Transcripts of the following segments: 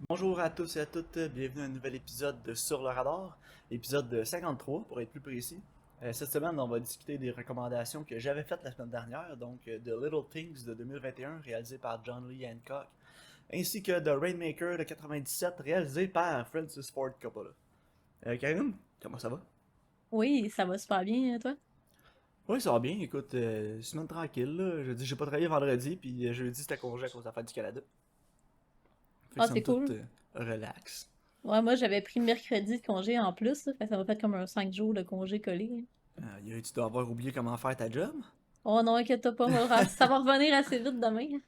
Bonjour à tous et à toutes, bienvenue à un nouvel épisode de Sur le radar, épisode de 53 pour être plus précis. Cette semaine, on va discuter des recommandations que j'avais faites la semaine dernière, donc The Little Things de 2021 réalisé par John Lee Hancock, ainsi que The Rainmaker de 97 réalisé par Francis Ford Coppola. Karine, comment ça va? Oui, ça va super bien, toi? Oui, ça va bien, écoute, semaine tranquille, là. Je dis, j'ai pas travaillé vendredi, puis jeudi c'était congé à cause de la fête du Canada. Fait que Ah, somme c'est toute, cool. relax. Ouais, moi, j'avais pris mercredi de congé en plus, là, fait que ça m'a fait comme un 5 jours de congé collé. Tu dois avoir oublié comment faire ta job? Oh non, inquiète pas, ça va revenir assez vite demain.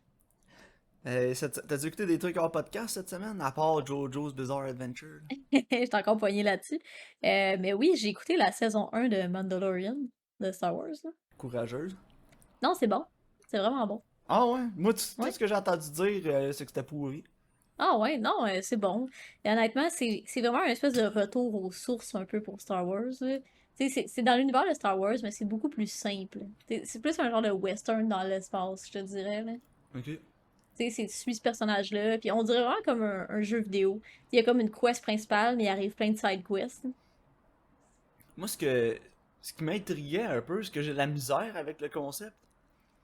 T'as-tu écouté des trucs en podcast cette semaine, à part JoJo's Bizarre Adventure? J'étais encore poignée là-dessus. Mais oui, j'ai écouté la saison 1 de Mandalorian de Star Wars, là. Courageuse. Non, c'est bon. C'est vraiment bon. Ah ouais? Moi, tout Ouais. ce que j'ai entendu dire, c'est que c'était pourri. Ah ouais, non, c'est bon. Et honnêtement, c'est vraiment un espèce de retour aux sources un peu pour Star Wars, là. Tu sais, c'est dans l'univers de Star Wars, mais c'est beaucoup plus simple. C'est plus un genre de western dans l'espace, je te dirais, là. Ok. Tu sais, tu suis ce personnage-là, puis on dirait vraiment comme un jeu vidéo. Il y a comme une quest principale, mais il arrive plein de side quests. Moi, ce qui m'intriguait un peu, ce que j'ai de la misère avec le concept,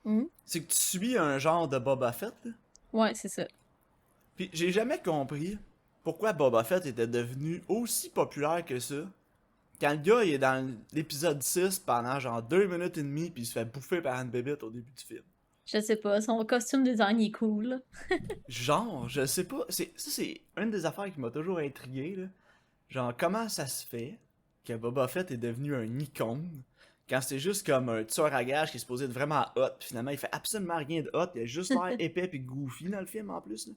Mhm. c'est que tu suis un genre de Boba Fett, là. Ouais, c'est ça. Puis j'ai jamais compris pourquoi Boba Fett était devenu aussi populaire que ça. Quand le gars il est dans l'épisode 6 pendant genre 2 minutes et demie, puis il se fait bouffer par une bébête au début du film. Je sais pas, son costume design il est cool, là. Genre, je sais pas. C'est une des affaires qui m'a toujours intrigué, là. Genre, comment ça se fait que Boba Fett est devenu un icône quand c'est juste comme un tueur à gages qui est supposé être vraiment hot, puis finalement il fait absolument rien de hot, il a juste l'air épais pis goofy dans le film en plus, là.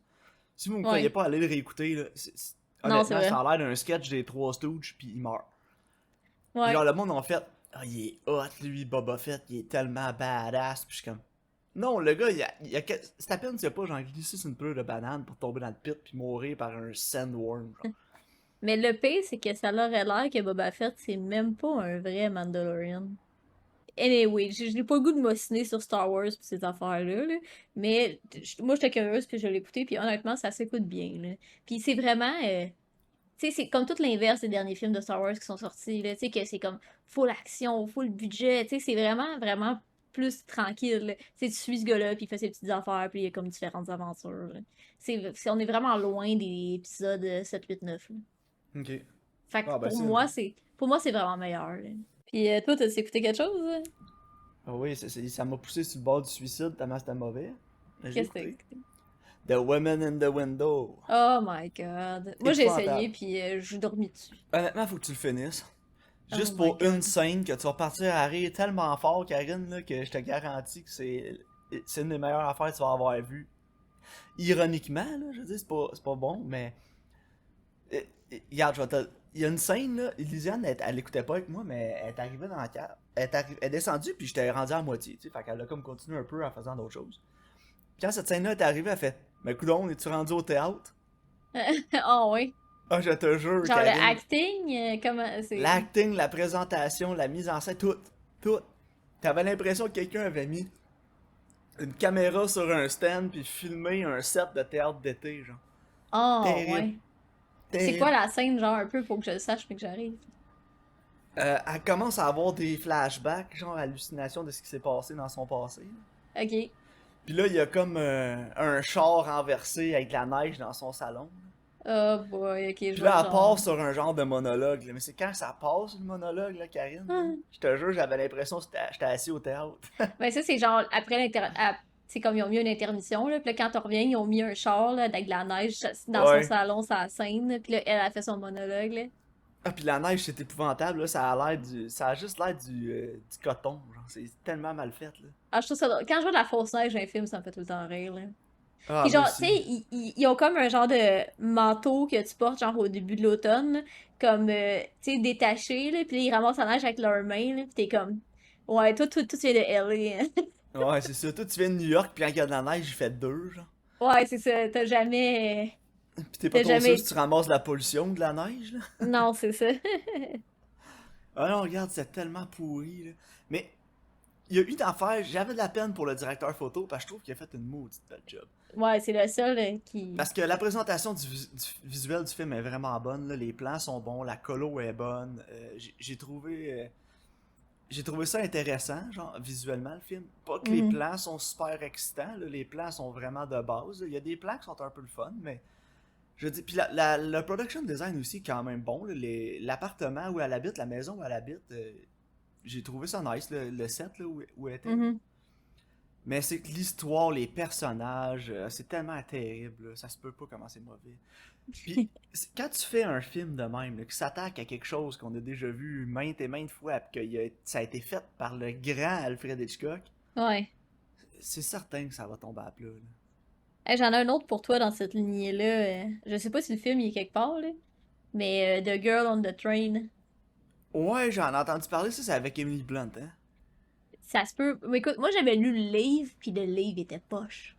Si vous me croyez Ouais. pas, allez le réécouter, là. Non, c'est Honnêtement, vrai. ça a l'air d'un sketch des Trois Stooges, puis il meurt. Puis genre, Ouais. le monde en fait, ah, il est hot, lui, Boba Fett, il est tellement badass, puis je suis comme, non, le gars, c'est à peine s'il a pas genre glissé sur une pleure de banane pour tomber dans le pit puis mourir par un sandworm, genre. Mais le pire, c'est que ça aurait l'air que Boba Fett, c'est même pas un vrai Mandalorian. Anyway, je n'ai pas le goût de m'ostiner sur Star Wars pis ces affaires-là, là, mais moi j'étais curieuse puis je l'ai écouté puis honnêtement ça s'écoute bien là. Puis c'est vraiment tu sais c'est comme tout l'inverse des derniers films de Star Wars qui sont sortis là, tu sais que c'est comme full action, full budget, tu sais c'est vraiment plus tranquille. Là. Tu sais tu suis ce gars-là puis il fait ses petites affaires puis il y a comme différentes aventures. Là. On est vraiment loin des épisodes 7 8 9. Là. Ok. Fait que Ah, ben, pour moi c'est vraiment meilleur. Là. Puis toi t'as écouté quelque chose? ah oui, ça m'a poussé sur le bord du suicide tellement c'était mauvais. Mais j'ai Qu'est-ce que t'as écouté. écouté? The Women in the Window. Oh my god. Moi, j'ai essayé, Épouvantable. puis je suis dormi dessus. Honnêtement, faut que tu le finisses. Oh Juste my pour une god. scène que tu vas partir à rire tellement fort, Karine, là, que je te garantis que c'est une des meilleures affaires que tu vas avoir vues. Ironiquement, là, je veux dire, c'est pas bon, mais. Regarde, il y a une scène, là, Elysiane, elle écoutait pas avec moi, mais elle est arrivée dans la cave. Elle est descendue, puis j'étais rendu à moitié, tu sais, fait qu'elle a comme continué un peu en faisant d'autres choses. Quand cette scène-là est arrivée, elle fait, mais coudonc, es-tu rendu au théâtre? Oh oui. Ah, je te jure, Genre le Karine, acting, comment c'est. l'acting, la présentation, la mise en scène, tout, tout. T'avais l'impression que quelqu'un avait mis une caméra sur un stand puis filmé un set de théâtre d'été, genre. Oh Terrible, ouais. C'est quoi terrible. la scène, genre un peu, pour que je le sache, mais que j'arrive. Elle commence à avoir des flashbacks, genre hallucinations de ce qui s'est passé dans son passé. Ok. Puis là, il y a comme un char renversé avec de la neige dans son salon. Oh boy, ok, je Puis vois le là, elle part genre. sur un genre de monologue. Là. Mais c'est quand ça passe, le monologue, là, Karine. Là, Ah. je te jure, j'avais l'impression que j'étais assis au théâtre. Ben ça, c'est genre, après c'est comme ils ont mis une intermission, là, puis là, quand on revient, ils ont mis un char, là, avec de la neige dans son Ouais. salon, sa scène, puis là, elle a fait son monologue, là. Ah, puis la neige, c'est épouvantable, là. Ça a juste l'air du coton. Genre, c'est tellement mal fait, là. Ah, je trouve ça drôle. Quand je vois de la fausse neige dans un film, ça me fait tout le temps rire, là. Ah, Puis moi genre, tu aussi. sais, ils ont comme un genre de manteau que tu portes genre au début de l'automne, là, comme, tu sais, détaché, là, puis là, ils ramassent la neige avec leurs mains, là, puis t'es comme, ouais, toi, tu viens de LA, hein. Ouais, c'est ça. Toi, tu viens de New York, puis quand il y a de la neige, il fait deux, genre. Ouais, c'est ça, Puis t'es pas t'as trop sûr si jamais, tu ramasses la pollution de la neige, là. non, c'est ça. Ah non, regarde, c'est tellement pourri, là. Mais il y a une affaire, j'avais de la peine pour le directeur photo, parce que je trouve qu'il a fait une maudite belle job. Ouais, c'est le seul qui. Parce que la présentation du visuel du film est vraiment bonne, là. Les plans sont bons, la colo est bonne. J'ai trouvé ça intéressant, genre, visuellement, le film. Pas que les Mhm. plans sont super excitants, là, les plans sont vraiment de base. Il y a des plans qui sont un peu le fun, mais je dis, puis le production design aussi est quand même bon. Là. L'appartement où elle habite, la maison où elle habite, j'ai trouvé ça nice, le set là, où elle était. Mhm. Mais c'est que l'histoire, les personnages, c'est tellement terrible, là, ça se peut pas comment c'est mauvais. Puis quand tu fais un film de même, là, qui s'attaque à quelque chose qu'on a déjà vu maintes et maintes fois, puis que ça a été fait par le grand Alfred Hitchcock, Ouais. c'est certain que ça va tomber à plat. Là. Hey, j'en ai un autre pour toi dans cette lignée-là. Je sais pas si le film il est quelque part, là, mais The Girl on the Train. Ouais, j'en ai entendu parler, ça c'est avec Emily Blunt, hein? Ça se peut. Mais écoute, moi j'avais lu le livre, puis le livre était poche.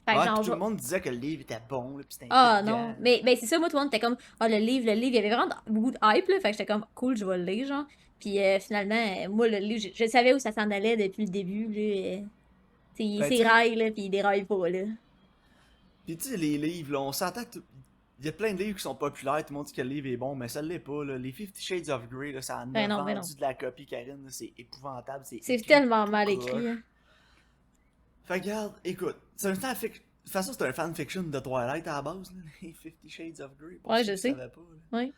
Fait que Ouais, puis genre, tout le monde disait que le livre était bon, là, puis c'était ah non. intriguant. Mais ben, c'est ça, moi, tout le monde était comme, ah, le livre, il y avait vraiment beaucoup de hype, là. Fait que j'étais comme, cool, je vais le lire, genre. Puis finalement, moi, le livre, je savais où ça s'en allait depuis le début, là. Tu sais, il Ben, tu sais, s'éraille, là, puis il déraille pas, là. pis tu sais, les livres, là, on s'entend que il y a plein de livres qui sont populaires, tout le monde dit que le livre est bon, mais ça l'est pas, là. Les 50 Shades of Grey, là, ça en a Ben non, ben non. vendu de la copie, Karine, là, c'est épouvantable, c'est C'est écrit tellement tout mal écrit, hein. croche. Fait que, regarde, écoute, c'est un fanfiction. De toute façon, c'est un fanfiction de Twilight à la base, là, les 50 Shades of Grey, pour Ouais, ceux je qui sais. savaient pas. Là. Ouais.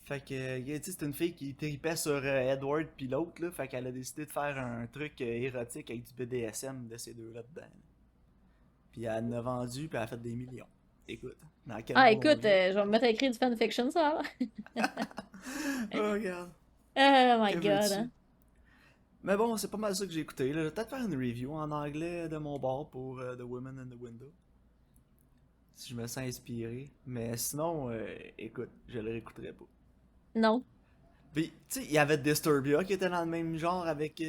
Fait que, tu sais, c'est une fille qui tripait sur Edward puis l'autre, là, fait qu'elle a décidé de faire un truc érotique avec du BDSM de ces deux-là dedans. Puis elle en a vendu, puis elle a fait des millions. Écoute, dans quel Ah, monde on écoute, vit? je vais me mettre à écrire du fanfiction, ça, là. Oh, regarde, Oh my que god, veux-tu? hein. Mais bon, c'est pas mal ça que j'ai écouté. Là. Je vais peut-être faire une review en anglais de mon bord pour The Woman in the Window. Si je me sens inspiré. Mais sinon, écoute, je le réécouterai pas. Non. Puis, tu sais, il y avait Disturbia qui était dans le même genre avec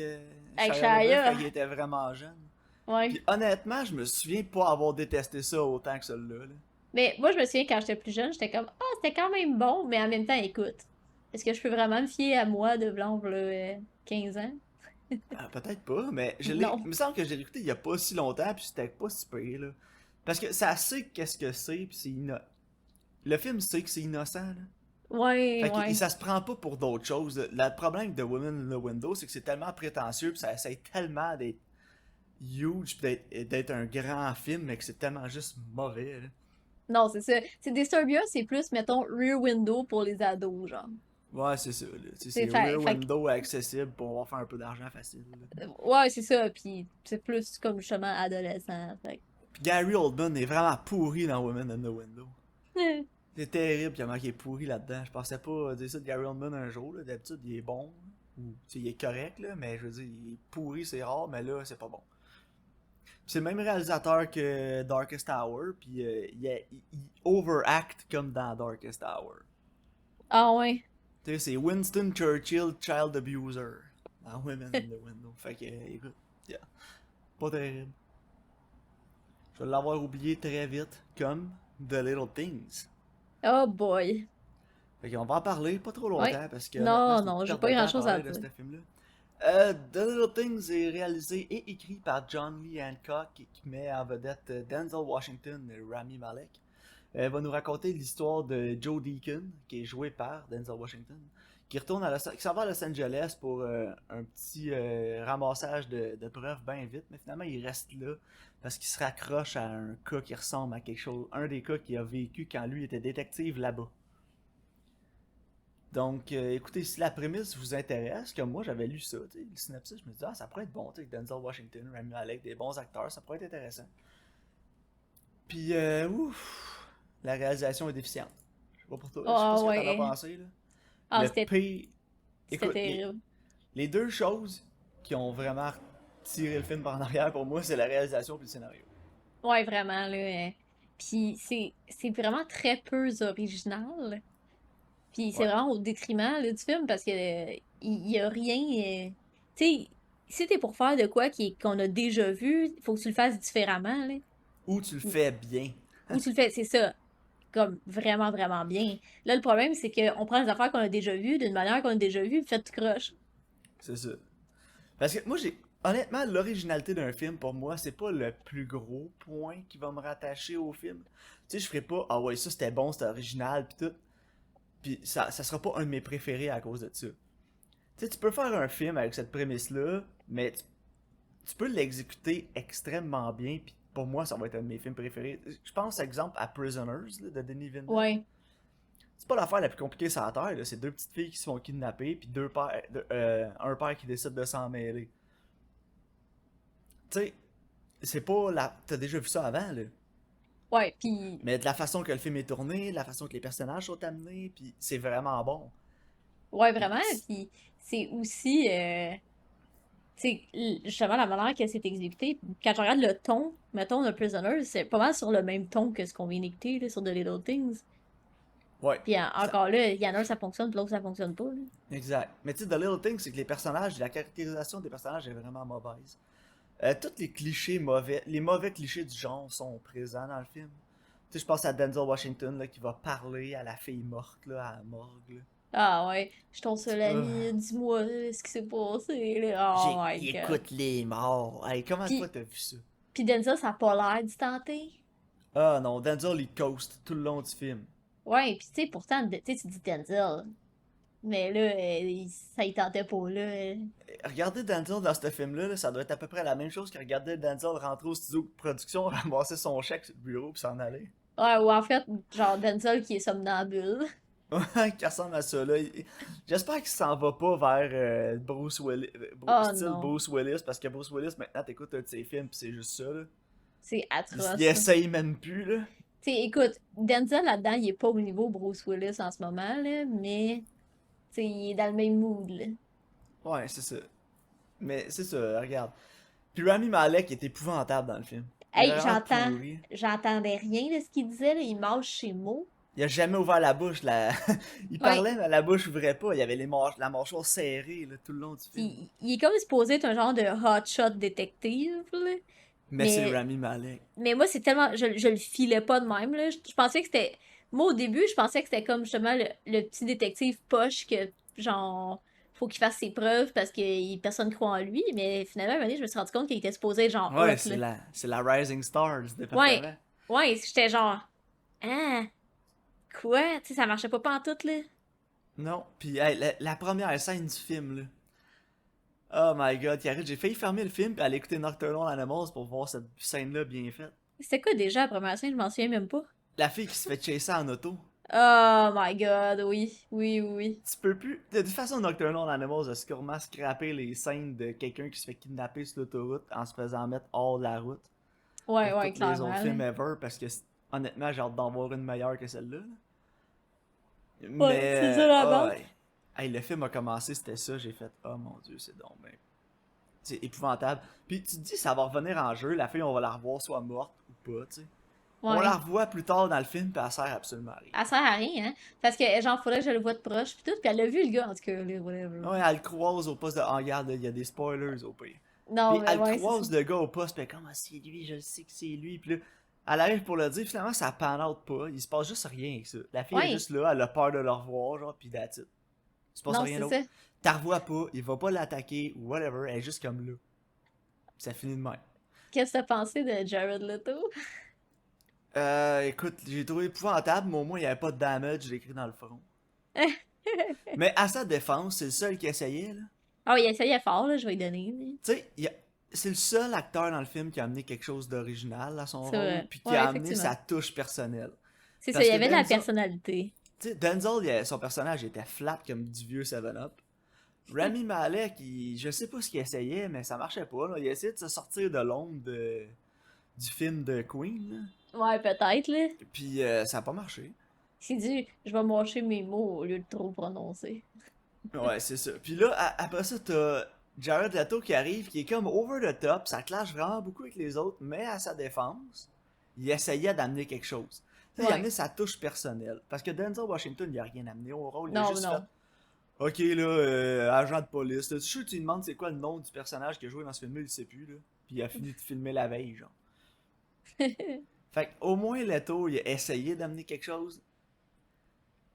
Avec Shia LaBeouf quand Shia. il était vraiment jeune. Ouais. Puis honnêtement, je me souviens pas avoir détesté ça autant que celui-là. Là. Mais moi, je me souviens quand j'étais plus jeune, j'étais comme, ah, c'était quand même bon, mais en même temps, écoute, est-ce que je peux vraiment me fier à moi de Blanche, là, 15 ans? Ah, peut-être pas, mais Non. il me semble que j'ai écouté il y a pas si longtemps, puis c'était pas si pire, là. Parce que ça sait qu'est-ce que c'est, puis le film sait que c'est innocent, là. Ouais, Fait que ouais. ça se prend pas pour d'autres choses. Le problème de Women in the Window, c'est que c'est tellement prétentieux, puis ça essaie tellement d'être huge, puis d'être un grand film, mais que c'est tellement juste mauvais, là. Non, c'est ça. C'est Disturbia, c'est plus, mettons, Rear Window pour les ados, genre. Ouais, c'est ça, là. Tu sais, C'est c'est Rear fait que, Window accessible pour pouvoir faire un peu d'argent facile, là. ouais, c'est ça, puis c'est plus comme justement adolescent, fait Puis Gary Oldman est vraiment pourri dans Women in the Window. que- C'est terrible comment il est pourri là-dedans. Je pensais pas dire ça de Gary Oldman un jour. Là. D'habitude, il est bon. Ou, tu sais, il est correct, là, mais je veux dire, il est pourri, c'est rare, mais là, c'est pas bon. Puis c'est le même réalisateur que Darkest Hour, puis il overact comme dans Darkest Hour. Ah ouais. Tu sais, c'est Winston Churchill, child abuser, dans Women in the Window. Fait que, écoute, yeah, pas terrible. Je vais l'avoir oublié très vite, comme The Little Things. Oh boy. Fait qu'on va en parler pas trop Ouais. longtemps parce que honnêtement Non, c'est une non, j'ai perte pas de temps à grand-chose à parler de dire. ce film-là. The Little Things est réalisé et écrit par John Lee Hancock qui met en vedette Denzel Washington et Rami Malek. Elle va nous raconter l'histoire de Joe Deacon qui est joué par Denzel Washington qui qui s'en va à Los Angeles pour un petit ramassage de preuves bien vite, mais finalement il reste là parce qu'il se raccroche à un cas qui ressemble à quelque chose, un des cas qu'il a vécu quand lui était détective là-bas. Donc, écoutez, si la prémisse vous intéresse, comme moi j'avais lu ça, le synopsis, je me dis, ah, ça pourrait être bon, avec Denzel Washington, Rami Malek, des bons acteurs, ça pourrait être intéressant. Puis, ouf, la réalisation est déficiente. Je sais pas pour toi, je sais pas Ah ce que t'en as ouais. pensé, là. Ah, Le P. c'était Écoute, terrible. les deux choses qui ont vraiment tiré le film par en arrière pour moi, c'est la réalisation et le scénario. Ouais, vraiment, là. Puis c'est vraiment très peu original. Puis c'est Ouais. vraiment au détriment là, du film parce que il y a rien. Tu sais, si t'es pour faire de quoi qu'on a déjà vu, il faut que tu le fasses différemment, là. Ou tu le Ou, fais bien. ou tu le fais, c'est ça, comme vraiment, vraiment bien. Là, le problème, c'est qu'on prend les affaires qu'on a déjà vues d'une manière qu'on a déjà vue, puis fait tout croche. C'est ça. Parce que moi, honnêtement, l'originalité d'un film, pour moi, c'est pas le plus gros point qui va me rattacher au film. Tu sais, je ferais pas, ah ouais, ça c'était bon, c'était original, pis tout. Pis ça sera pas un de mes préférés à cause de ça. Tu sais, tu peux faire un film avec cette prémisse-là, mais tu peux l'exécuter extrêmement bien, pis pour moi, ça va être un de mes films préférés. Je pense, exemple, à Prisoners, là, de Denis Villeneuve. Ouais. C'est pas l'affaire la plus compliquée sur la Terre, là. C'est deux petites filles qui se font kidnapper, puis un père qui décide de s'en mêler. Tu sais, c'est pas la. T'as déjà vu ça avant, là. Ouais, puis Mais de la façon que le film est tourné, de la façon que les personnages sont amenés, puis c'est vraiment bon. ouais, Puis, vraiment, puis c'est aussi justement la manière que c'est exécuté. Quand je regarde le ton, mettons, de Prisoners, c'est pas mal sur le même ton que ce qu'on vient d'écouter, là, sur The Little Things. ouais. Puis Ça- encore là, il y en a un ça fonctionne, puis l'autre ça fonctionne pas, là. exact. Mais tu sais, The Little Thing, c'est que les personnages, la caractérisation des personnages est vraiment mauvaise. Tous les clichés mauvais, les mauvais clichés du genre sont présents dans le film. Tu sais, je pense à Denzel Washington, là, qui va parler à la fille morte, là, à la morgue, là. Ah ouais, je tombe sur Euh, l'ami, dis-moi ce qui s'est passé, là. Oh my god. Écoute les morts. Hey, comment de fois Puis, t'as vu ça? puis Denzel, ça a pas l'air d'y tenter. Ah non, Denzel, il coast tout le long du film. Ouais, puis tu sais, pourtant, tu sais, tu dis Denzel. Mais là, ça y tentait pas, là. Regarder Denzel dans ce film-là, là, ça doit être à peu près la même chose que regarder Denzel rentrer au studio de production, ramasser son chèque sur le bureau puis s'en aller. Ouais, ou en fait, genre Denzel qui est somnambule. Ouais, qui ressemble à ça, là. J'espère qu'il s'en va pas vers Bruce Willis, Oh style non, Bruce Willis, parce que Bruce Willis, maintenant, t'écoutes un de ses films pis c'est juste ça, là. c'est Il atroce. essaye même plus, là. Tu sais, écoute, Denzel là-dedans, il est pas au niveau Bruce Willis en ce moment, là, mais tu sais, il est dans le même mood, là. Ouais, c'est ça. Mais c'est ça, regarde. Puis Rami Malek est épouvantable dans le film. Il est Hey, vraiment pourri. j'entendais rien de ce qu'il disait, là, il mâche ses mots. Il a jamais ouvert la bouche. Il Ouais, parlait, mais la bouche ouvrait pas. Il y avait la mâchoire serrée là, tout le long du film. il est comme supposé être un genre de hotshot détective, là. Mais c'est Mais, Rami Malek. mais moi, c'est tellement. Je le filais pas de même, là. Je pensais que c'était. Moi, au début, je pensais que c'était comme justement le petit détective poche que, genre, faut qu'il fasse ses preuves parce que personne croit en lui. Mais finalement, à un moment donné, je me suis rendu compte qu'il était supposé être genre Ouais, hot, là. c'est la Rising Star du Ouais, département. ouais, j'étais genre. Ah, quoi? Tu sais, ça marchait pas pantoute, là. Non, puis hey, la première scène du film, là. Oh my god, Yared, j'ai failli fermer le film et aller écouter Nocturnal Animals pour voir cette scène-là bien faite. C'était quoi déjà la première scène? Je m'en souviens même pas. La fille qui se fait chasser en auto. Oh my god, oui, oui, oui. Tu peux plus. De toute façon, Nocturnal Animals a sûrement scrappé les scènes de quelqu'un qui se fait kidnapper sur l'autoroute en se faisant mettre hors de la route Ouais, pour ouais, tous les clairement, autres là. films ever parce que honnêtement, j'ai hâte d'en voir une meilleure que celle-là. Là. Ouais, c'est ça Mais la oh, base. ouais. Hey, le film a commencé, c'était ça, j'ai fait oh mon dieu, c'est donc ben. C'est épouvantable. Puis tu te dis ça va revenir en jeu, la fille on va la revoir soit morte ou pas, tu sais. On la Ouais. revoit plus tard dans le film, puis elle sert absolument à rien. Elle sert à rien, hein. Parce que, genre, faudrait que je le voie de proche, pis tout, pis elle a vu le gars, en tout cas, là, whatever. Ouais, elle le croise au poste de. Oh, regarde, il y a des spoilers au pire. Non, Puis mais elle ouais, c'est ça. croise le gars au poste, puis comme, ah, c'est lui, je le sais que c'est lui. Puis là, elle arrive pour le dire, finalement, ça pan out pas. Il se passe juste rien avec ça. La fille est Ouais. juste là, elle a peur de le revoir, genre, puis that's it. Il se passe Non, rien c'est d'autre. ça. T'as revois pas, il va pas l'attaquer, ou whatever, elle est juste comme là. Puis ça finit de même. Qu'est-ce que t'as pensé de Jared Leto? Écoute, j'ai trouvé épouvantable, mais au moins, il y avait pas de damage, j'ai écrit dans le front. Mais à sa défense, c'est le seul qui essayait, là. Ah, il essayait fort, là, je vais lui donner. Lui. Tu sais, c'est le seul acteur dans le film qui a amené quelque chose d'original à son C'est rôle, vrai. puis qui Ouais, a amené effectivement. sa touche personnelle. C'est ça, il Parce y que avait de la Denzel, personnalité. tu sais, Denzel, son personnage était flat comme du vieux 7-Up. Rami Malek, je sais pas ce qu'il essayait, mais ça marchait pas. Là. Il essayait de se sortir de l'ombre du film de Queen, Ouais, peut-être, là. là. Puis ça a pas marché. Il s'est dit, je vais mâcher mes mots au lieu de trop prononcer. Ouais, c'est ça. Puis là, après ça, t'as Jared Leto qui arrive, qui est comme over the top, ça clash vraiment beaucoup avec les autres, mais à sa défense, il essayait d'amener quelque chose. Tu sais, il a Ouais. amené sa touche personnelle. Parce que Denzel Washington, il a rien amené au rôle, il a Non, juste fait non. ok, là, agent de police. Tu sûr que tu lui demandes c'est quoi le nom du personnage qui a joué dans ce film-là, il sait plus, là. Puis il a fini de filmer la veille, genre. Fait au moins, Leto, il a essayé d'amener quelque chose.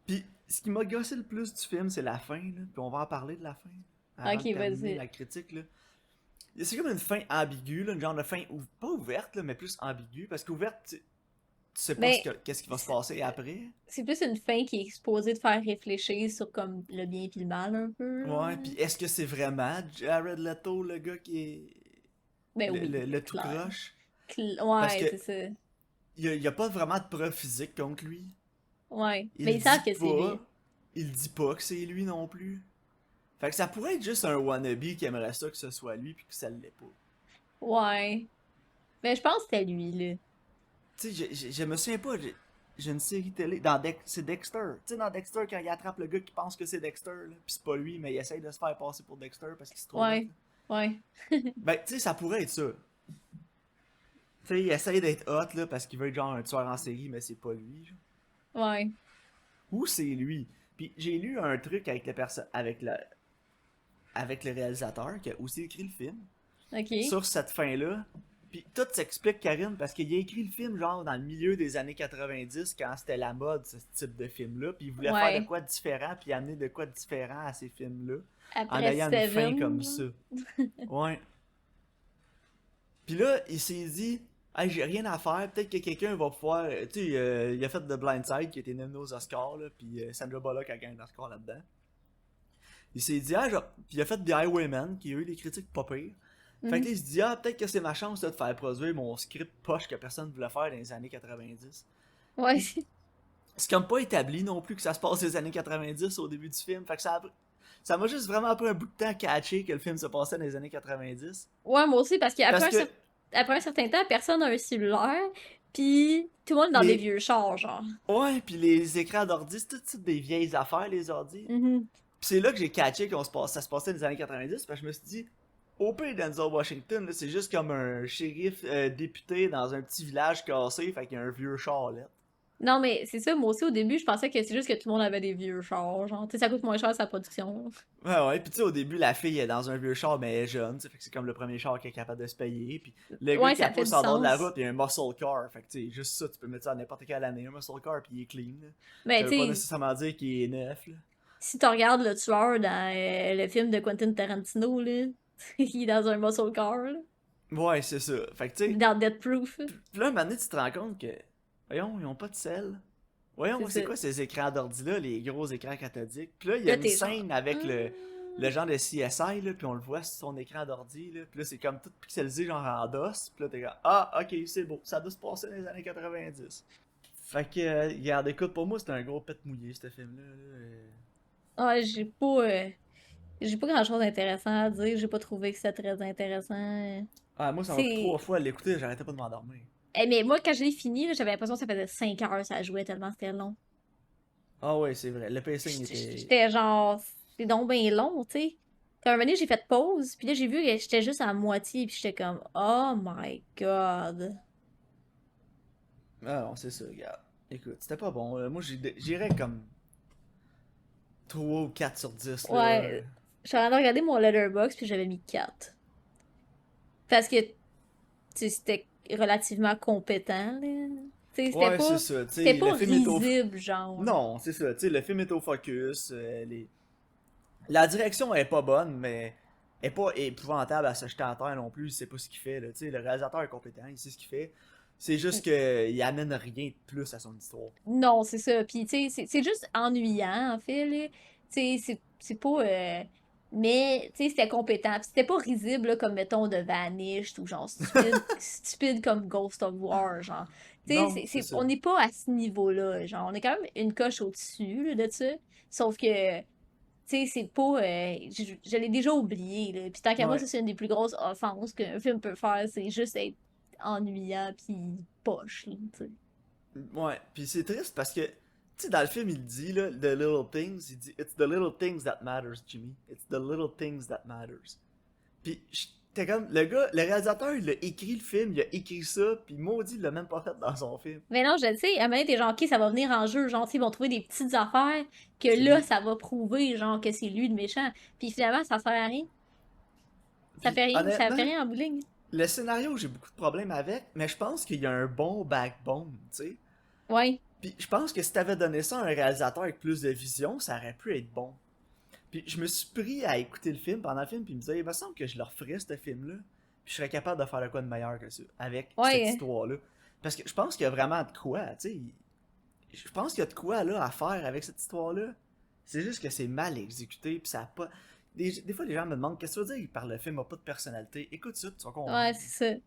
Puis ce qui m'a gossé le plus du film, c'est la fin, là. Puis on va en parler de la fin, avant Ok, de terminer vas-y. la critique, là. C'est comme une fin ambiguë, là, une genre de fin pas ouverte, là, mais plus ambiguë, parce qu'ouverte, tu sais pas Mais qu'est-ce qui va se passer après. c'est plus une fin qui est exposée de faire réfléchir sur comme le bien et le mal un peu, là. Ouais, puis est-ce que c'est vraiment Jared Leto, le gars qui est Ben oui, le tout clair. croche? Parce Ouais, que c'est ça. y a pas vraiment de preuves physiques contre lui. Ouais. Mais Il ils savent dit que c'est pas, lui. il dit pas que c'est lui non plus. Fait que ça pourrait être juste un wannabe qui aimerait ça que ce soit lui puis que ça l'est pas. Ouais. Mais je pense que c'était lui, là. Tu sais, je me souviens pas, j'ai une série télé, c'est Dexter. Tu sais, dans Dexter, quand il attrape le gars qui pense que c'est Dexter, là, pis c'est pas lui, mais il essaye de se faire passer pour Dexter parce qu'il se trouve hot. Ouais. Ouais. Ben, tu sais, ça pourrait être ça. Tu sais, il essaye d'être hot, là, parce qu'il veut être genre un tueur en série, mais c'est pas lui, genre. Ouais. Ou c'est lui. Puis j'ai lu un truc avec avec le réalisateur qui a aussi écrit le film Ok. sur cette fin-là. Puis tout s'explique, Karine, parce qu'il a écrit le film genre dans le milieu des années 90 quand c'était la mode, ce type de film-là. Puis il voulait faire de Ouais. quoi de différent, puis amener de quoi de différent à ces films-là, en Après ayant une fin Seven, comme genre. ça. Ouais. Puis là, il s'est dit, hey, j'ai rien à faire, peut-être que quelqu'un va pouvoir. Tu sais, il a fait The Blind Side qui a été nommé aux Oscars, là, puis Sandra Bullock a gagné un Oscar là-dedans. Il s'est dit, ah, genre, puis il a fait The Highwayman, qui a eu des critiques pas pires. Fait que Mhm. là, il se dit, ah, peut-être que c'est ma chance là, de faire produire mon script poche que personne voulait faire dans les années 90. Ouais. Puis c'est comme pas établi non plus que ça se passe des années 90 au début du film. Fait que ça m'a juste vraiment pris un bout de temps à catcher que le film se passait dans les années 90. Ouais, moi aussi, parce Parce qu'après que après un certain temps, personne n'a un cellulaire, puis tout le monde est dans des les. vieux chars, genre. Ouais, puis les écrans d'ordi, c'est tout type des vieilles affaires, les ordi. Mhm. Puis c'est là que j'ai catché ça se passait dans les années 90, parce que je me suis dit, au pays Denzel Washington, là, c'est juste comme un shérif député dans un petit village cassé, fait qu'il y a un vieux char là. Non, mais c'est ça, moi aussi, au début, je pensais que c'est juste que tout le monde avait des vieux chars, genre. Tu sais, ça coûte moins cher sa production. Ouais, ouais, puis tu sais, au début, la fille est dans un vieux char, mais elle est jeune, tu sais, fait que c'est comme le premier char qui est capable de se payer. Puis le gars Ouais, qui a ça fait pousse du en dehors de la sens. route, il y a un muscle car. Fait que tu sais, juste ça, tu peux mettre ça à n'importe quelle année, un muscle car, puis il est clean. Là. Mais Ça tu veut pas sais, nécessairement dire qu'il est neuf, là. si tu regardes le tueur dans le film de Quentin Tarantino, là, il est dans un muscle car, là. Ouais, c'est ça. Fait que tu sais, Dans Death Proof. puis là, un moment donné, tu te rends compte que, voyons, ils ont pas de sel. Voyons, C'est c'est ça. quoi ces écrans d'ordi-là, les gros écrans cathodiques? Puis là, il y a Là, une t'es genre. scène avec le genre de CSI, là, puis on le voit sur son écran d'ordi, là, puis là, c'est comme tout pixelisé, genre en DOS, puis là, t'es comme, ah, ok, c'est beau, ça doit se passer dans les années 90. Fait que, regarde, écoute, pour moi, c'était un gros pet mouillé, ce film-là. Ouais, j'ai pas grand-chose d'intéressant à dire. J'ai pas trouvé que c'était très intéressant. Ah, moi, ça m'a pris C'est. 3 fois à l'écouter, j'arrêtais pas de m'endormir. Eh, mais moi, quand je l'ai fini, là, j'avais l'impression que ça faisait 5 heures ça jouait tellement c'était long. Ah ouais, c'est vrai, le pacing était... J'étais genre, c'est donc bien long, tu sais. Puis un moment donné, j'ai fait pause, puis là, j'ai vu que j'étais juste à moitié, puis j'étais comme, oh my god. Ah non, c'est ça, regarde. Écoute, c'était pas bon. Moi, j'irais comme 3 ou 4 sur 10 là. Ouais, je suis en train de regarder mon letterbox, puis j'avais mis 4. Parce que, tu sais, c'était relativement compétent, là. Tu sais, Ouais, c'est ça, tu c'était sais, le pas film est au... risible, genre. Non, c'est ça, tu sais, le film est au focus, la direction est pas bonne, mais est pas épouvantable à se jeter à terre non plus, il sait pas ce qu'il fait, là, tu sais, le réalisateur est compétent, il sait ce qu'il fait, c'est juste qu'il amène rien de plus à son histoire. Non, c'est ça. Puis, tu sais, c'est juste ennuyant, en fait, là. Tu sais, c'est pas... Mais, tu sais, c'était compétent. Puis c'était pas risible, là, comme, mettons, de Vanished ou genre stupide comme Ghost of War, genre. Tu sais, Non, c'est ça. on n'est pas à ce niveau-là, genre. On est quand même une coche au-dessus, là, de ça. Sauf que, tu sais, c'est pas... je l'ai déjà oublié, là. Puis tant qu'à moi, Ouais, ça, c'est une des plus grosses offenses qu'un film peut faire. C'est juste être ennuyant puis poche, là, tu sais. ouais, puis c'est triste parce que, tu sais, dans le film, il dit, là, The Little Things, il dit, It's the little things that matters, Jimmy. It's the little things that matters. Puis, t'es comme, le gars, le réalisateur, il a écrit le film, il a écrit ça, puis maudit, il l'a même pas fait dans son film. Mais non, je le sais, à un moment donné, t'es genre, ok, ça va venir en jeu, genre, tu sais, ils vont trouver des petites affaires que là, Puis, ça va prouver, genre, que c'est lui le méchant. Puis finalement, ça sert à rien. puis Ça fait honnêtement, rien en bout de ligne. le scénario, j'ai beaucoup de problèmes avec, mais je pense qu'il y a un bon backbone, tu sais. Ouais. Puis je pense que si t'avais donné ça à un réalisateur avec plus de vision, ça aurait pu être bon. Puis je me suis pris à écouter le film pendant le film, puis me disais, il me semble que je le referais, ce film-là, puis je serais capable de faire de quoi de meilleur que ça, avec cette Ouais, histoire-là. Parce que je pense qu'il y a vraiment de quoi, tu sais. Je pense qu'il y a de quoi, là, à faire avec cette histoire-là. C'est juste que c'est mal exécuté, puis ça a pas... Des fois, les gens me demandent, qu'est-ce que tu veux dire par le film a pas de personnalité? Écoute ça, tu vas comprendre. ouais, c'est ça.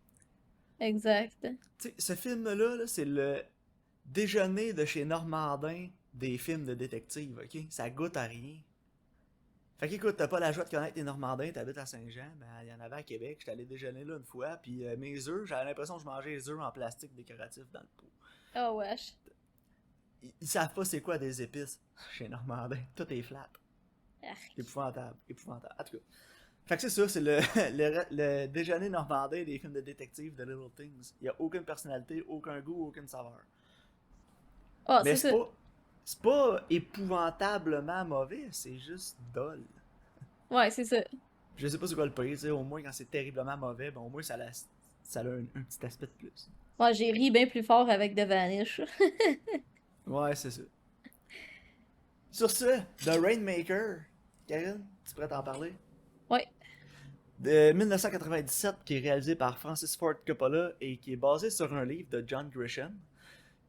Exact. Tu sais, ce film-là, là, c'est le déjeuner de chez Normandin des films de détective, ok? Ça goûte à rien. Fait qu'écoute, t'as pas la joie de connaître les Normandins, t'habites à Saint-Jean, ben il y en avait à Québec, j'étais allé déjeuner là une fois, puis mes œufs, j'avais l'impression que je mangeais les œufs en plastique décoratif dans le pot. Oh, wesh. Ils savent pas c'est quoi des épices chez Normandin, tout est flat. Arc. Épouvantable, épouvantable. En tout cas. Fait que c'est ça, c'est le, le déjeuner normandin des films de détective de Little Things. Il y a aucune personnalité, aucun goût, aucune saveur. Oh, Mais c'est ça. c'est pas épouvantablement mauvais, c'est juste dol. Ouais, c'est ça. Je sais pas c'est quoi le pire, tu sais, au moins quand c'est terriblement mauvais, ben au moins ça a un petit aspect de plus. Ouais, j'ai ri bien plus fort avec The Vanish. Ouais, c'est ça. Sur ce, The Rainmaker, Karine, tu pourrais t'en parler? Ouais. De 1997, qui est réalisé par Francis Ford Coppola et qui est basé sur un livre de John Grisham.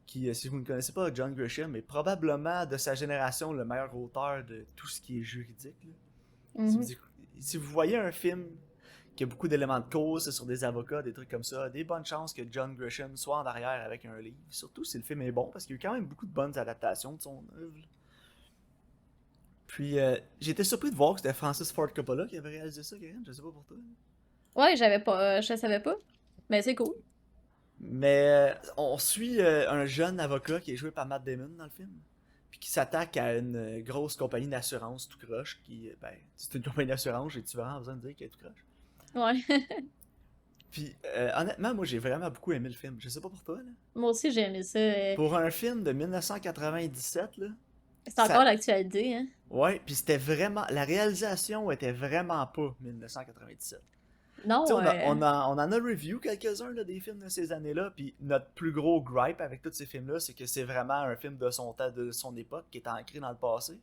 Qui, si vous ne connaissez pas John Grisham, est probablement de sa génération le meilleur auteur de tout ce qui est juridique. Là. Mhm. Si vous voyez un film qui a beaucoup d'éléments de cause sur des avocats, des trucs comme ça, des bonnes chances que John Grisham soit en arrière avec un livre. Surtout si le film est bon, parce qu'il y a eu quand même beaucoup de bonnes adaptations de son œuvre. Puis, j'ai été surpris de voir que c'était Francis Ford Coppola qui avait réalisé ça, Karen. Je sais pas pour toi. Ouais, j'avais pas, je savais pas. Mais c'est cool. Mais on suit un jeune avocat qui est joué par Matt Damon dans le film. Puis qui s'attaque à une grosse compagnie d'assurance tout croche. Qui, ben, c'est une compagnie d'assurance, j'ai-tu vraiment besoin de dire qu'elle est tout croche? Ouais. Puis honnêtement, moi j'ai vraiment beaucoup aimé le film. Je sais pas pour toi, là. Moi aussi, j'ai aimé ça. Pour un film de 1997, là, C'est encore ça. l'actualité, hein. Ouais, puis c'était vraiment. La réalisation était vraiment pas 1997. Tu sais, Non, on en a review quelques-uns là, des films de ces années-là, puis notre plus gros gripe avec tous ces films-là, c'est que c'est vraiment un film de son temps, de son époque, qui est ancré dans le passé.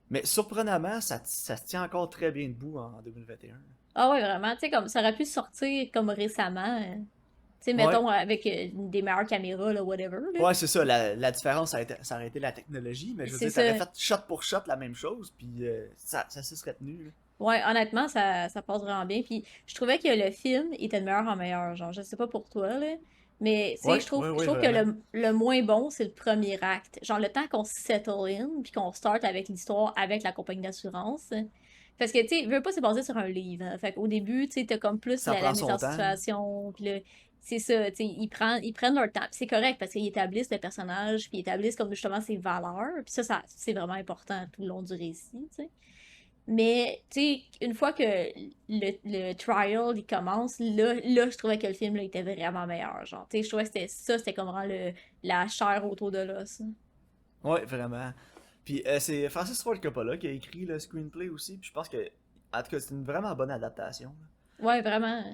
Mais surprenamment, ça se tient encore très bien debout en 2021. ah ouais, vraiment. Tu sais, comme ça aurait pu sortir comme récemment. Tu sais, Ouais, mettons, avec des meilleures caméras, là, whatever, là. ouais, c'est ça. La différence, ça aurait été la technologie, mais je veux C'est dire, ça. t'aurais fait shot pour shot la même chose, puis ça se serait tenu. Là. Ouais, honnêtement, ça passe vraiment bien. Puis je trouvais que le film était de meilleur en meilleur. Genre, je sais pas pour toi, là. Mais, tu sais, Ouais, je ouais, trouve, je ouais, trouve que vraiment. le moins bon, c'est le premier acte. Genre, le temps qu'on se settle in, puis qu'on start avec l'histoire avec la compagnie d'assurance. Parce que, tu sais, veux pas, c'est basé sur un livre. Hein. Fait qu'au début, tu sais, t'as comme plus Ça la prend mise son en temps. Là. situation. Puis là, c'est ça, tu sais, ils prennent leur temps. Puis c'est correct parce qu'ils établissent le personnage, puis ils établissent comme justement ses valeurs. Puis ça c'est vraiment important tout le long du récit, tu sais. Mais, tu sais, une fois que le trial, il commence, là, je trouvais que le film, là, était vraiment meilleur, genre. Tu sais, je trouvais que c'était comme vraiment la chair autour de l'os. Ouais, vraiment. Puis c'est Francis Ford Coppola qui a écrit le screenplay aussi, puis je pense que, en tout cas, c'est une vraiment bonne adaptation. Là. Ouais, vraiment.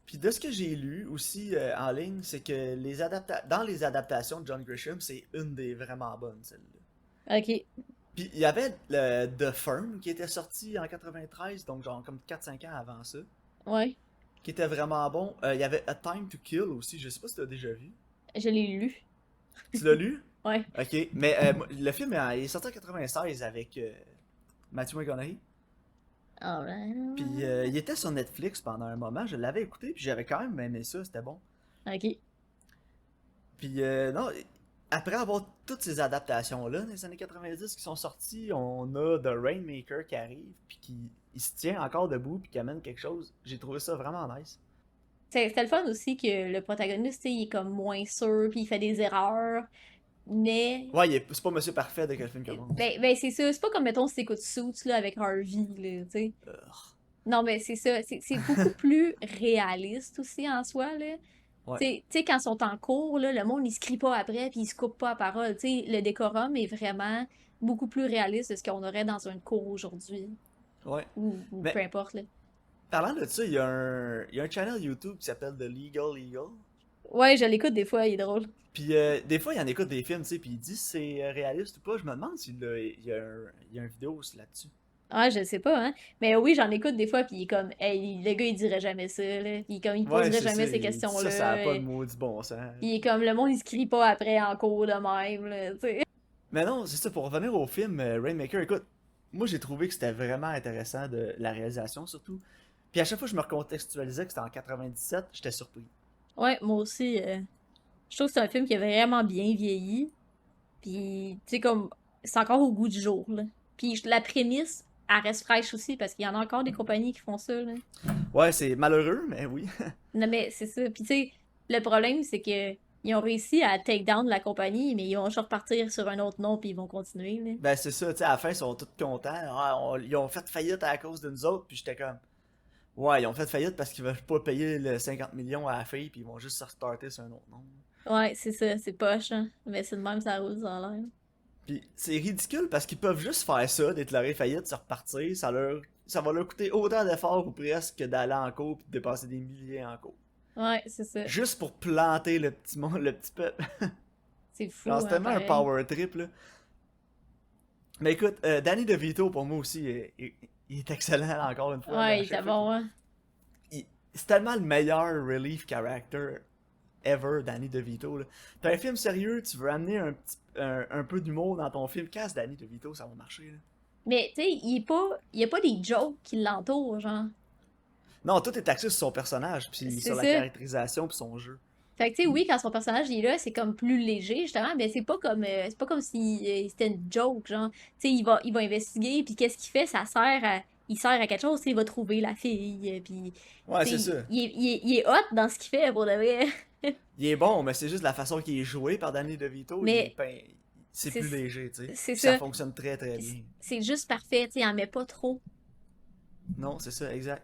Puis de ce que j'ai lu aussi en ligne, c'est que dans les adaptations de John Grisham, c'est une des vraiment bonnes, celle-là. Ok. Puis il y avait le The Firm qui était sorti en 93, donc genre comme 4-5 ans avant ça, Ouais. qui était vraiment bon. Il y avait A Time to Kill aussi, je sais pas si tu l'as déjà vu. Je l'ai lu. Tu l'as lu? Ouais. Ok, mais le film il est sorti en 96 avec Matthew McConaughey. Puis Alright. il était sur Netflix pendant un moment, je l'avais écouté, puis j'avais quand même aimé ça, c'était bon. Ok. Puis non, après avoir toutes ces adaptations-là dans les années 90 qui sont sorties, on a The Rainmaker qui arrive, puis qui il se tient encore debout, puis qui amène quelque chose. J'ai trouvé ça vraiment nice. C'était le fun aussi que le protagoniste, tu sais, il est comme moins sûr, puis il fait des erreurs. Mais Ouais, c'est pas Monsieur Parfait dès que le film commence. ben c'est ça, c'est pas comme mettons si t'écoutes Suits là avec Harvey là, tu sais. Ugh. Non, mais c'est ça, c'est beaucoup plus réaliste aussi en soi là. Ouais, Tu sais, quand ils sont en cours, là, le monde il se crie pas après puis il se coupe pas à parole. Tu sais, le décorum est vraiment beaucoup plus réaliste de ce qu'on aurait dans un cours aujourd'hui. ouais. Ou peu Mais importe là. parlant de ça, il y a un channel YouTube qui s'appelle The Legal Eagle. Ouais, je l'écoute des fois, il est drôle. Puis des fois, il en écoute des films, tu sais, puis il dit si c'est réaliste ou pas. Je me demande s'il y a une vidéo là-dessus. Ah, je sais pas, hein. Mais oui, j'en écoute des fois, puis il est comme, hey, le gars, il dirait jamais ça, là. Puis comme, il Ouais, poserait c'est ça. jamais ces Ça a questions-là. pas de maudit bon sens. Puis il est comme, le monde, il se crie pas après en cours de même, là, tu sais. Mais non, c'est ça, pour revenir au film Rainmaker, écoute, moi j'ai trouvé que c'était vraiment intéressant de la réalisation surtout. Puis à chaque fois que je me recontextualisais que c'était en 97, j'étais surpris. Ouais, moi aussi, je trouve que c'est un film qui a vraiment bien vieilli. Puis, tu sais, comme, c'est encore au goût du jour, là. Puis la prémisse, elle reste fraîche aussi, parce qu'il y en a encore des compagnies qui font ça, là. Ouais, c'est malheureux, mais oui. Non, mais c'est ça. Puis, tu sais, le problème, c'est que ils ont réussi à take down la compagnie, mais ils vont juste repartir sur un autre nom, puis ils vont continuer, là. Ben c'est ça, tu sais, à la fin ils sont tous contents. Ah, ils ont fait faillite à cause de nous autres, puis j'étais comme... Ouais, ils ont fait faillite parce qu'ils veulent pas payer le 50 millions à la fille, puis ils vont juste se restarter sur un autre nom. Ouais, c'est ça, c'est poche, hein. Mais c'est de même, ça roule, ça a l'air. Puis c'est ridicule parce qu'ils peuvent juste faire ça, déclarer faillite, se repartir, ça va leur coûter autant d'efforts ou presque que d'aller en cours puis de dépenser des milliers en cours. Ouais, c'est ça. Juste pour planter le petit monde, le petit peuple. C'est Genre, fou, c'est hein, tellement un pareil. power trip là. Mais écoute, Danny DeVito pour moi aussi, il est excellent encore une fois. Là, Ouais, à il était chaque fois bon, hein. c'est tellement le meilleur relief character ever, Danny DeVito. Là. T'as un film sérieux, tu veux amener un peu d'humour dans ton film, casse Danny DeVito, ça va marcher. Là. Mais, tu sais, il y a pas des jokes qui l'entourent, genre. Non, tout est axé sur son personnage, puis C'est sur la ça. caractérisation, puis son jeu. Fait que, tu sais, oui, quand son personnage il est là, c'est comme plus léger, justement, mais c'est pas comme si c'était une joke, genre. Tu sais, il va investiguer, puis qu'est-ce qu'il fait? Il sert à quelque chose, tu sais, il va trouver la fille, puis, Ouais, tu c'est sais, ça. il est hot dans ce qu'il fait, pour de vrai. Il est bon, mais c'est juste la façon qu'il est joué par Danny DeVito, Mais, c'est c'est plus léger, tu sais. c'est Puis ça ça. fonctionne très très bien. C'est juste parfait, tu sais, il en met pas trop. Non, c'est ça, exact.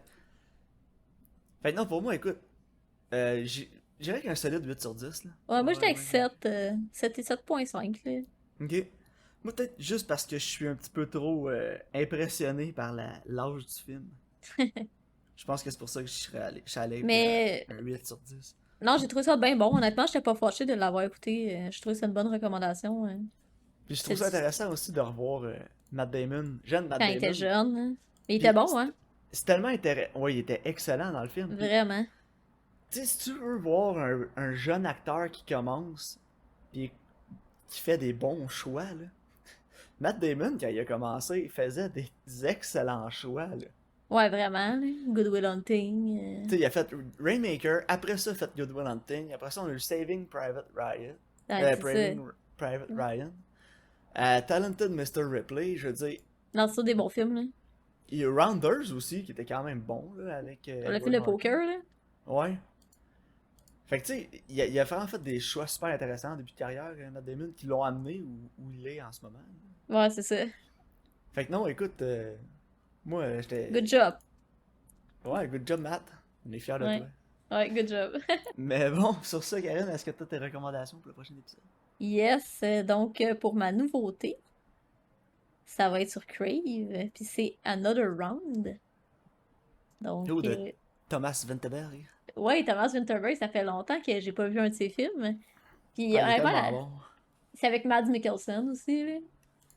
Fait que non, pour moi, écoute, j'ai je dirais qu'un solide 8 sur 10, là. Ouais, moi, Ouais, j'étais avec ouais. 7 et 7,5, là. Ok. Moi, peut-être juste parce que je suis un petit peu trop impressionné par l'âge du film. Je pense que c'est pour ça que je suis allé avec Mais, un 8 sur 10. non, j'ai trouvé ça bien bon. Honnêtement, j'étais pas fâchée de l'avoir écouté. Je trouvais que c'est une bonne recommandation. Puis je C'est trouve ça intéressant aussi de revoir Matt Damon, jeune Matt quand il était Damon. jeune, hein. Mais il était Puis bon, hein. c'est tellement intéressant. Ouais, il était excellent dans le film. Puis, Vraiment. tu sais, si tu veux voir un jeune acteur qui commence, puis qui fait des bons choix, là. Matt Damon, quand il a commencé, il faisait des excellents choix, là. Ouais, vraiment, là. Good Will Hunting. Tu sais, il a fait Rainmaker, après ça, il a fait Good Will Hunting, après ça, on a eu Ouais, c'est ça. Private Ryan, Talented Mr. Ripley, je veux dire, Dans ça, des bons films, là. il y a Rounders aussi, qui était quand même bon, là, avec On a fait Edward le Norton. poker, là. Ouais. Fait que, tu sais, il a vraiment fait des choix super intéressants en début de carrière, Matt Damon, qui l'ont amené où il est en ce moment. Ouais, c'est ça. Fait que non, écoute, moi, Good j'étais... job. Ouais, good job, Matt. On est fiers de Ouais. toi. Ouais, good job. Mais bon, sur ça, Karen, est-ce que tu as tes recommandations pour le prochain épisode? Yes, donc pour ma nouveauté, ça va être sur Crave, puis c'est Another Round. Donc, Oh, de Thomas Vinterberg. ouais, Thomas Vinterberg, ça fait longtemps que j'ai pas vu un de ses films. Puis Ah, il est honnêtement, tellement bon. c'est avec Mads Mikkelsen aussi, là.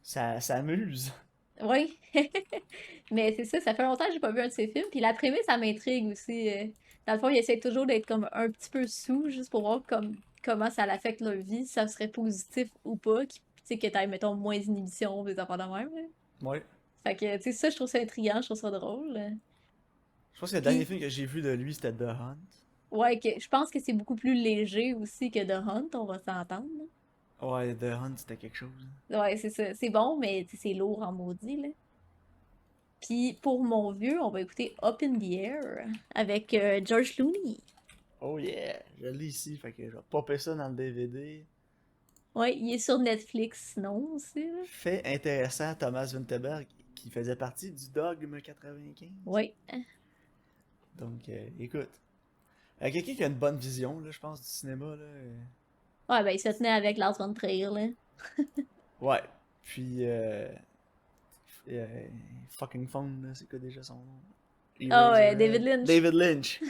Ça amuse. Oui. Mais c'est ça, ça fait longtemps que j'ai pas vu un de ses films. Puis la prémisse, ça m'intrigue aussi. Dans le fond, il essaie toujours d'être comme un petit peu sous, juste pour voir comment ça l'affecte leur vie, si ça serait positif ou pas. Tu sais, que t'aies, mettons, moins d'inhibition, des affaires de même, là. Ouais. Fait que, tu sais, ça, je trouve ça intriguant, je trouve ça drôle. Je pense que le dernier Puis, film que j'ai vu de lui, c'était The Hunt. ouais, je pense que c'est beaucoup plus léger aussi que The Hunt, on va s'entendre, Ouais, The Hunt, c'était quelque chose. là. Ouais, c'est ça. C'est bon, mais tu sais, c'est lourd en maudit, là. Puis pour mon vieux, on va écouter Up in the Air avec George Clooney. Oh yeah, je l'ai ici, fait que je vais popper ça dans le DVD. Ouais, il est sur Netflix, sinon aussi, là. Fait intéressant, Thomas Vinterberg, qui faisait partie du Dogme 95. Ouais. Donc, écoute, quelqu'un qui a une bonne vision, là, je pense, du cinéma, là. Ouais, ben il se tenait avec Lars von Trier, là. Ouais. Puis, euh, fucking phone, là, c'est quoi déjà son nom? Ah ouais, Eraserhead. David Lynch. David Lynch.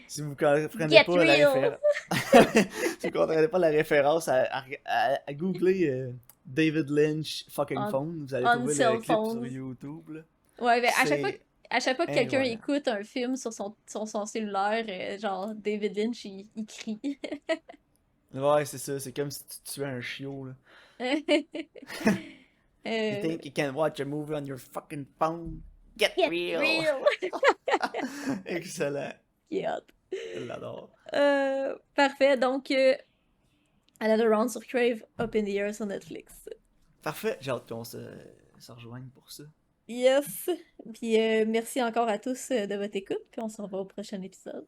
Si vous comprenez Get pas la real! référence, si vous comprenez pas la référence, à googler David Lynch fucking On, phone. Vous allez on trouver le cell clip sur phones. YouTube, là. Ouais, mais C'est à chaque fois que quelqu'un incroyable. écoute un film sur son cellulaire, genre David Lynch, il crie. Ouais, c'est ça. C'est comme si tu tuais un chiot, là. You Euh, think you can watch a movie on your fucking phone? Get Get real! real! Excellent. Yeah. Je l'adore. Parfait, donc Another Round sur Crave, Up in the Air sur Netflix. Parfait. J'ai hâte qu'on se rejoigne pour ça. Yes! Puis merci encore à tous de votre écoute, puis on se revoit au prochain épisode.